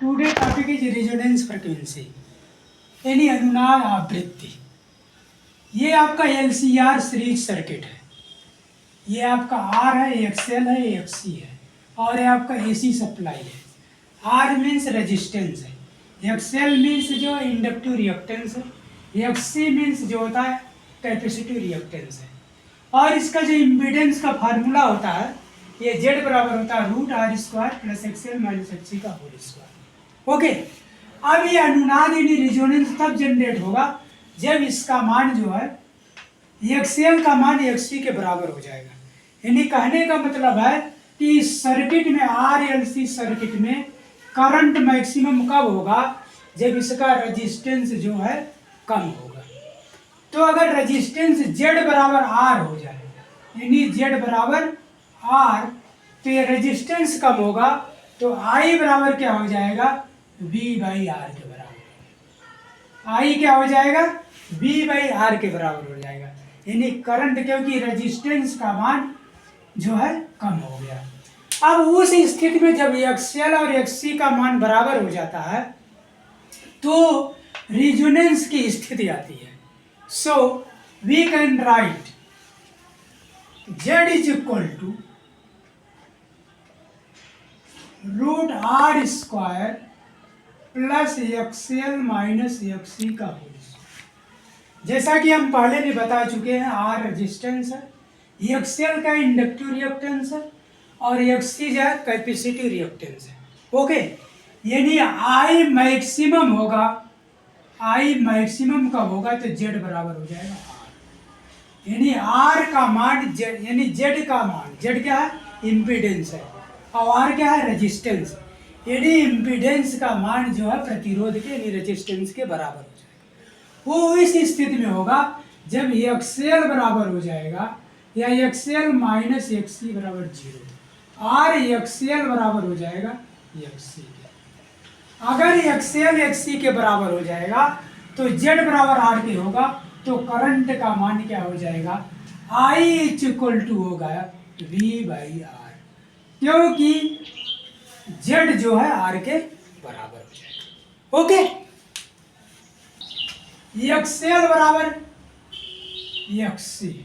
Today topic is resonance frequency यानी अनुनाद आवृत्ति। ये आपका एलसीआर सीरीज सर्किट है। ये आपका आर है, एक्सएल है, एक्ससी है और ये आपका एसी सप्लाई है। आर मीन्स रेजिस्टेंस है, एक्सएल मीन्स जो इंडक्टिव रिएक्टेंस है, एक्ससी मीन्स जो होता है कैपेसिटिव रिएक्टेंस है। और इसका जो इम्पीडेंस का फार्मूला होता है ये जेड बराबर होता है root R square plus XL minus XC का होल स्क्वायर। ओके, अब ये अनुनाद यानी रेजोनेंस तब जनरेट होगा जब इसका मान जो है एक्सएल का मान एक्ससी के बराबर हो जाएगा। यानी कहने का मतलब है कि इस सर्किट में आर एल सी सर्किट में करंट मैक्सिमम कब होगा, जब इसका रेजिस्टेंस जो है कम होगा। तो अगर रेजिस्टेंस जेड बराबर आर हो जाए यानी जेड बराबर आर, तो ये रेजिस्टेंस कम होगा तो आई बराबर क्या हो जाएगा, वी बाई आर के बराबर। आई क्या हो जाएगा, वी बाई आर के बराबर हो जाएगा। यानी करंट, क्योंकि रेजिस्टेंस का मान जो है कम हो गया। अब उस स्थिति में जब एक्सएल और एक्ससी का मान बराबर हो जाता है तो रेजोनेंस की स्थिति आती है। So we can write Z is equal to root R square plus XL minus XC का होल। जैसा कि हम पहले भी बता चुके हैं, आर रेजिस्टेंस है, एक्सएल का इंडक्टिव रिएक्टेंस है और एक्ससी जो है कैपेसिटिव रिएक्टेंस है। ओके, यानी आई मैक्सिमम होगा, आई मैक्सिमम कब होगा तो जेड बराबर हो जाएगा आर। यानी आर का मान जेड, यानी जेड का मान, जेड क्या है इम्पीडेंस है और आर क्या है रेजिस्टेंस। यानी इम्पीडेंस का मान जो है प्रतिरोध के यानी रेजिस्टेंस के बराबर हो जाएगा। वो इस स्थिति में होगा जब एक्सएल बराबर हो जाएगा या एक्सएल माइनस एक्ससी बराबर 0, आर एक्सएल बराबर हो जाएगा एक्ससी के। अगर एक्सएल एक्ससी के बराबर हो जाएगा तो जेड बराबर आर के होगा, तो करंट का मान क्या हो जाएगा, आई इज इक्वल टू होगा वी बाई आर, क्योंकि जेड जो है आर के बराबर हो जाएगा। ओके, एक्सएल बराबर एक्ससी,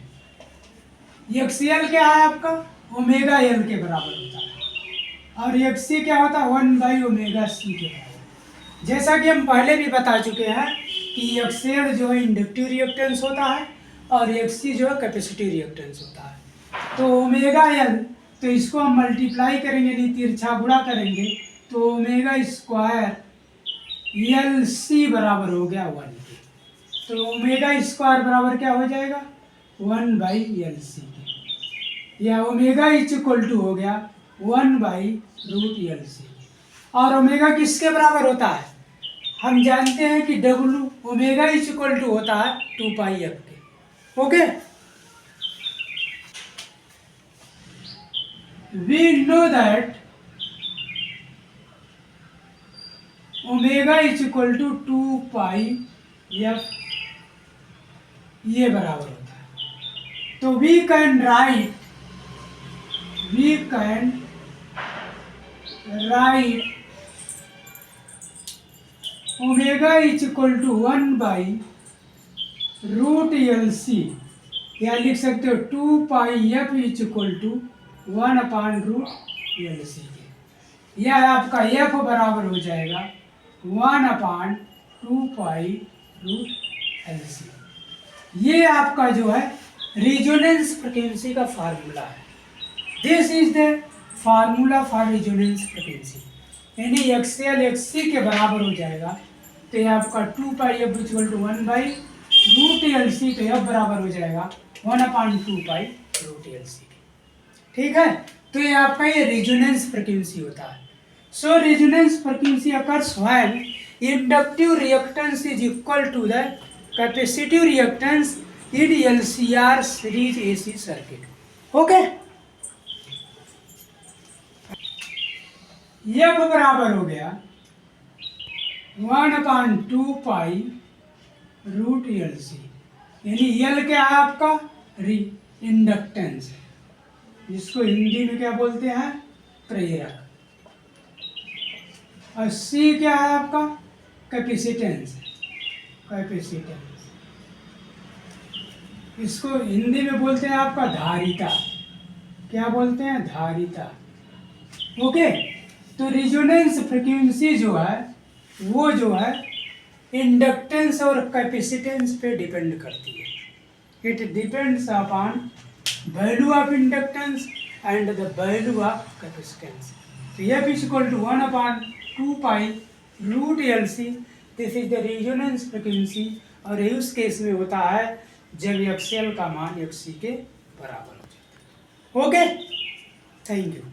एक्सएल क्या है आपका ओमेगा एल के बराबर होता है और एक्ससी क्या होता है 1 बाई ओमेगा सी के बराबर। जैसा कि हम पहले भी बता चुके हैं कि एक्सएल जो है इंडक्टिव रिएक्टेंस होता है और एक्ससी जो है कैपेसिटिव रिएक्टेंस होता है। तो ओमेगा एल, तो इसको हम मल्टीप्लाई करेंगे यानी तिरछा गुणा करेंगे तो ओमेगा स्क्वायर एल सी बराबर हो गया 1 के। तो ओमेगा स्क्वायर बराबर क्या हो जाएगा 1 बाई एल सी के, या ओमेगा इज इक्वल टू हो गया 1 बाई रूट एल सी। और ओमेगा किसके बराबर होता है, हम जानते हैं कि W omega is equal to होता है 2 पाई एफ के। Okay, we know that omega is equal to 2 pi F, ये बराबर होता है। तो we can write omega is equal to 1 by root L C, या लिख सकते हो 2 pi F is equal to 1 upon root L C के। यह आपका एफ बराबर हो जाएगा 1 अपान 2 पाई रूट एल सी। ये आपका जो है रेजोनेंस फ्रीक्वेंसी का फार्मूला है। This is the formula for resonance frequency. यानी एक्सएल एक्ससी के बराबर हो जाएगा तो ये आपका 2 pi F equal to 1 by root L C, तो एफ बराबर हो जाएगा 1 अपान 2 पाई रूट एल सी। ठीक है, तो ये आपका ये रेजोनेंस फ्रीक्वेंसी होता है। So resonance frequency occurs when inductive reactance is equal to the capacitive reactance in LCR series AC circuit. Okay, F बराबर हो गया 1 अपान 2 पाई रूट एल सी, यानी एल क्या है आपका इंडक्टेंस है, जिसको हिंदी में क्या बोलते हैं प्रेरक। और सी क्या है आपका? कैपेसिटेंस। कैपेसिटेंस इसको हिंदी में बोलते हैं आपका धारिता। क्या बोलते हैं? धारिता। ओके। तो रिजोनेंस फ्रीक्वेंसी जो है वो जो है इंडक्टेंस और कैपेसिटेंस पे डिपेंड करती है। It depends upon value of inductance and the value of capacitance. तो F is equal to 1/2 pi √LC। This is the resonance frequency. और ये उस केस में होता है जब एक्सएल का मान एक्ससी के बराबर हो जाए। Okay, thank you.